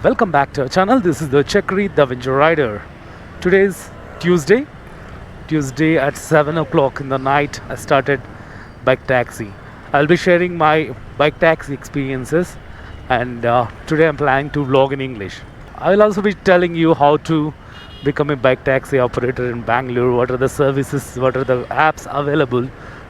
Welcome back to our channel. This is the Chakri the Venture Rider. Today is Tuesday. Tuesday at 7 o'clock in the night I started bike taxi. I'll be sharing my bike taxi experiences, and today I'm planning to vlog in English. I will also be telling you how to become a bike taxi operator in Bangalore, what are the services, what are the apps available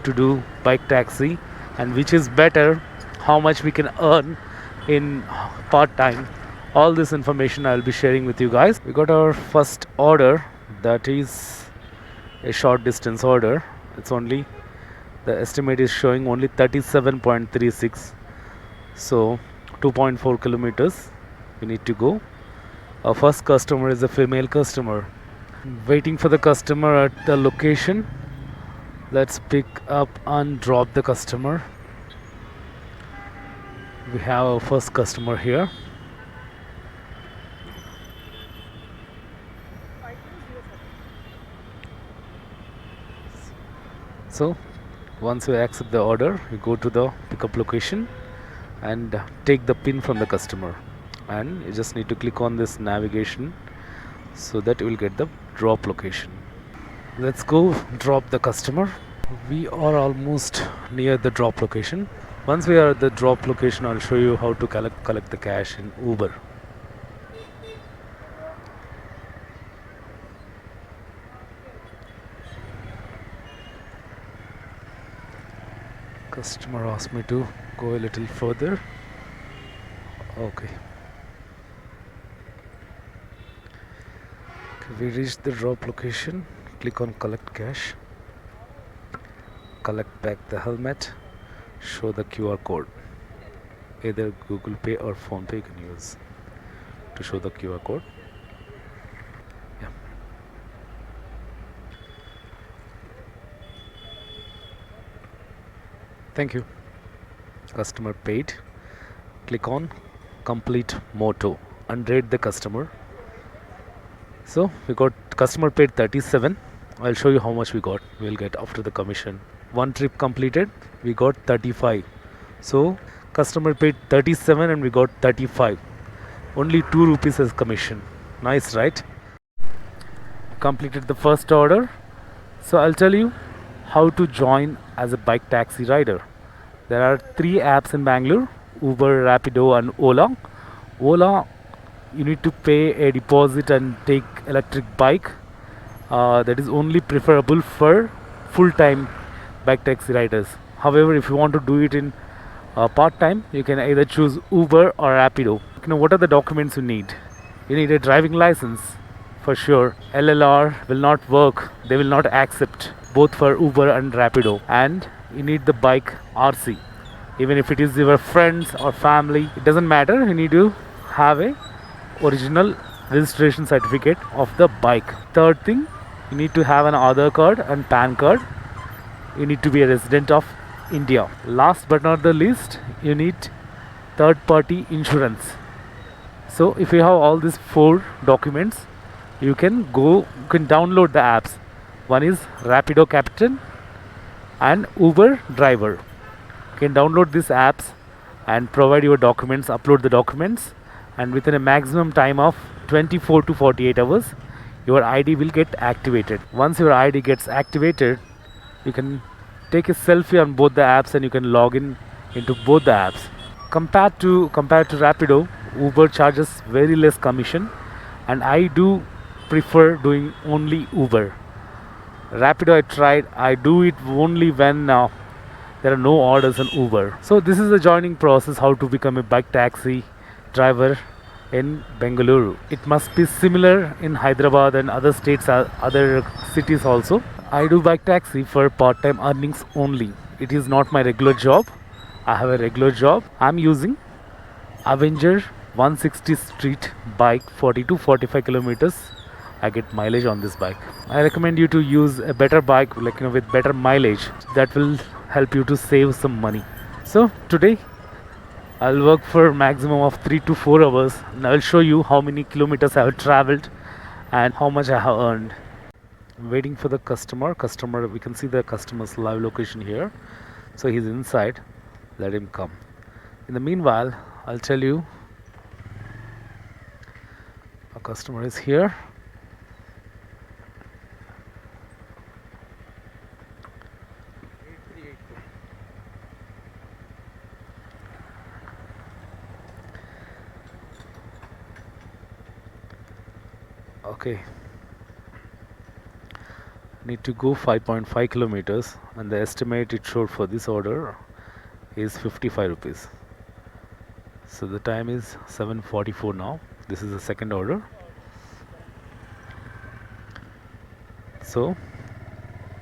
to do bike taxi, and which is better, how much we can earn in part time. All this information I'll be sharing with you guys. We got our first order, that is a short distance order. It's only, the estimate is showing only 37.36, so 2.4 kilometers we need to go. Our first customer is a female customer. Waiting for the customer at the location. Let's pick up and drop the customer. We have our first customer here. So once we accept the order, we go to the pickup location and take the pin from the customer, and you just need to click on this navigation so that you will get the drop location. Let's go drop the customer. We are almost near the drop location. Once we are at the drop location, I'll show you how to collect the cash in Uber. Customer asked me to go a little further. Okay. We reached the drop location. Click on collect cash. Collect back the helmet. Show the QR code. Either Google Pay or Phone Pay you can use to show the QR code. Yeah. Thank you. Customer paid. Click on complete moto and rate the customer. So we got customer paid 37. I'll show you how much we'll get after the commission. One trip completed, we got 35. So customer paid 37 and we got 35. Only 2 rupees as commission. Nice, right? Completed the first order. So I'll tell you how to join as a bike taxi rider. There are 3 apps in Bangalore: Uber, Rapido and Ola. Ola, you need to pay a deposit and take electric bike. That is only preferable for full-time bike taxi riders. However, if you want to do it in part-time, you can either choose Uber or Rapido. You know, what are the documents you need? You need a driving license for sure. LLR will not work. They will not accept both for Uber and Rapido. And you need the bike RC. Even if it is your friends or family, it doesn't matter. You need to have a original registration certificate of the bike. Third thing, you need to have an Aadhaar card and PAN card. You need to be a resident of India. Last but not the least, you need third party insurance. So if you have all these 4 documents, you can download the apps. One is Rapido Captain and Uber Driver. You can download these apps and provide your documents, upload the documents, and within a maximum time of 24 to 48 hours, your ID will get activated. Once your ID gets activated, you can take a selfie on both the apps and you can log in into both the apps. Compared to Rapido, Uber charges very less commission, and I do prefer doing only Uber. Rapido I tried, I do it only when there are no orders on Uber. So this is the joining process, how to become a bike taxi driver in Bangalore. It must be similar in Hyderabad and other states, other cities also. I do bike taxi for part-time earnings only. It is not my regular job. I have a regular job. I'm using Avenger 160 street bike, 40 to 45 kilometers. I get mileage on this bike. I recommend you to use a better bike, like with better mileage. That will help you to save some money. So today I'll work for maximum of 3 to 4 hours, and I'll show you how many kilometers I have traveled and how much I have earned. Waiting for the customer. We can see the customer's live location here. So he's inside. Let him come. In the meanwhile, I'll tell you A customer is here. Okay, need to go 5.5 kilometers, and the estimate it showed for this order is 55 rupees. So the time is 7:44 now. This is the second order. So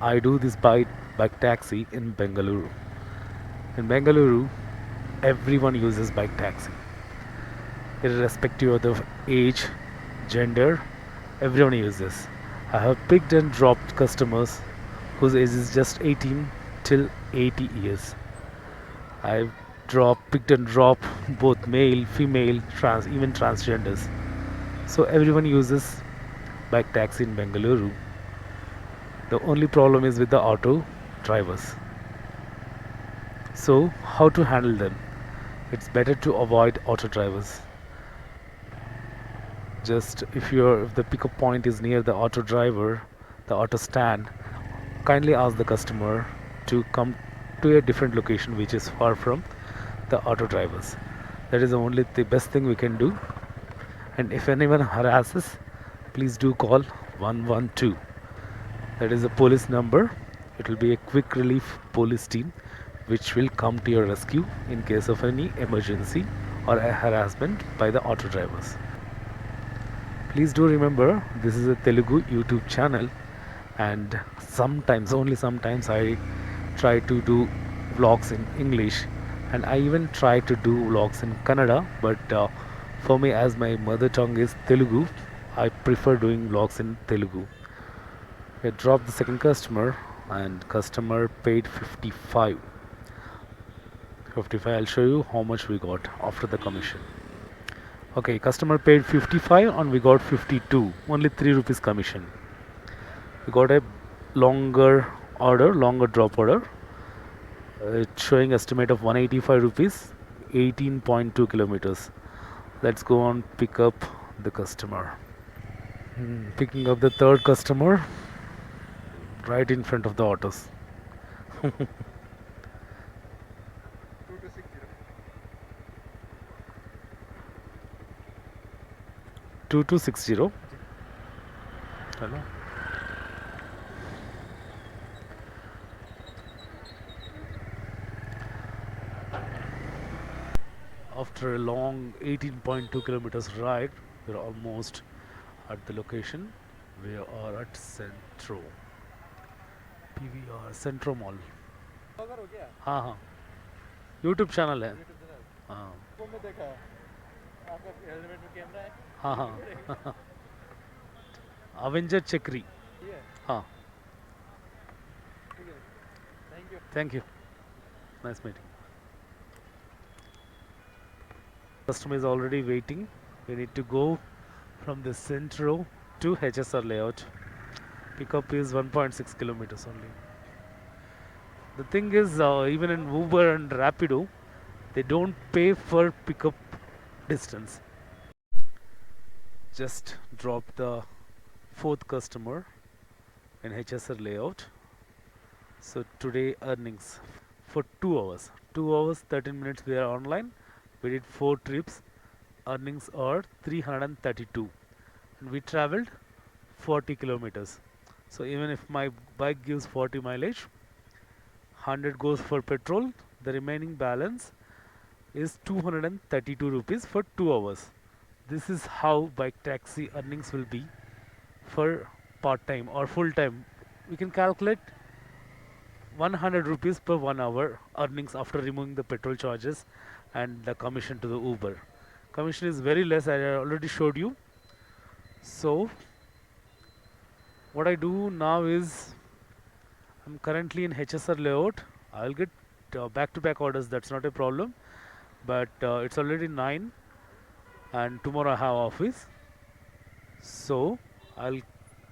I do this bike taxi in Bangalore. In Bangalore, everyone uses bike taxi, irrespective of the age, gender. Everyone uses. I have picked and dropped customers whose age is just 18 till 80 years. I've picked and dropped both male, female, trans, even transgenders. So everyone uses bike taxi in Bengaluru. The only problem is with the auto drivers. So how to handle them? It's better to avoid auto drivers. Just if the pickup point is near the auto driver, the auto stand, kindly ask the customer to come to a different location which is far from the auto drivers. That is the best thing we can do. And if anyone harasses, please do call 112. That is a police number. It will be a quick relief police team which will come to your rescue in case of any emergency or a harassment by the auto drivers. Please do remember, this is a Telugu YouTube channel, and sometimes, only sometimes, I try to do vlogs in English, and I even try to do vlogs in Kannada, but for me, as my mother tongue is Telugu, I prefer doing vlogs in Telugu. I dropped the second customer, and customer paid 55. 55, I'll show you how much we got after the commission. Okay, customer paid 55 and we got 52, only 3 rupees commission. We got a longer longer drop order. It's showing estimate of 185 rupees, 18.2 kilometers. Let's go on pick up the customer. Picking up the third customer right in front of the autos. 2260. Hello. After a long 18.2 kilometers ride, we're almost at the location. We are at Centro. PVR Centro Mall. हाँ हाँ YouTube channel है. हाँ हाँ हाँ Avenger चक्री. हाँ. Thank you. Nice meeting. Customer is already waiting. We need to go from the Centro to HSR layout. Pickup is 1.6 kilometers only. The thing is, even in Uber and Rapido, they don't pay for pickup distance. Just drop the fourth customer in HSR layout. So today earnings for 2 hours. 2 hours, 13 minutes we are online. We did 4 trips. Earnings are 332. And we traveled 40 kilometers. So even if my bike gives 40 mileage, 100 goes for petrol. The remaining balance is 232 rupees for 2 hours. This is how bike taxi earnings will be for part-time or full-time. We can calculate 100 rupees per 1 hour earnings after removing the petrol charges and the commission to the Uber. Commission is very less, I already showed you. So what I do now is, I'm currently in HSR layout. I'll get back-to-back orders, that's not a problem. But it's already 9 and tomorrow I have office. So I'll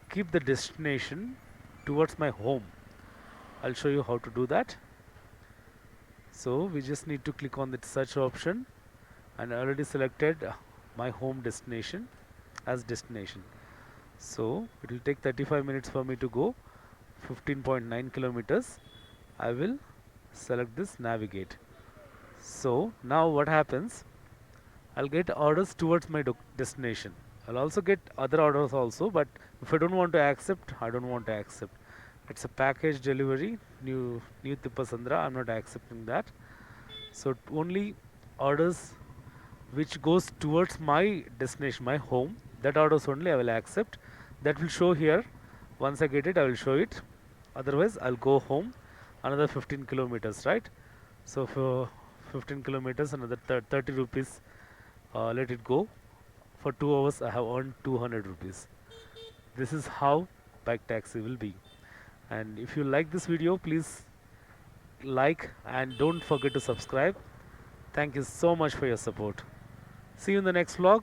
keep the destination towards my home. I'll show you how to do that. So we just need to click on the search option, and I already selected my home destination. as destination. So it will take 35 minutes for me to go 15.9 kilometers. I will select this navigate. So now what happens, I'll get orders towards my destination. I'll also get other orders also, but if I don't want to accept, I don't want to accept. It's a package delivery, new Tipasandra. I'm not accepting that. So only orders which goes towards my destination, my home, that orders only I will accept. That will show here. Once I get it, I will show it. Otherwise, I'll go home another 15 kilometers, right? So for 15 kilometers, another 30 rupees. Let it go. For 2 hours, I have earned 200 rupees. This is how bike taxi will be. And if you like this video, please like and don't forget to subscribe. Thank you so much for your support. See you in the next vlog.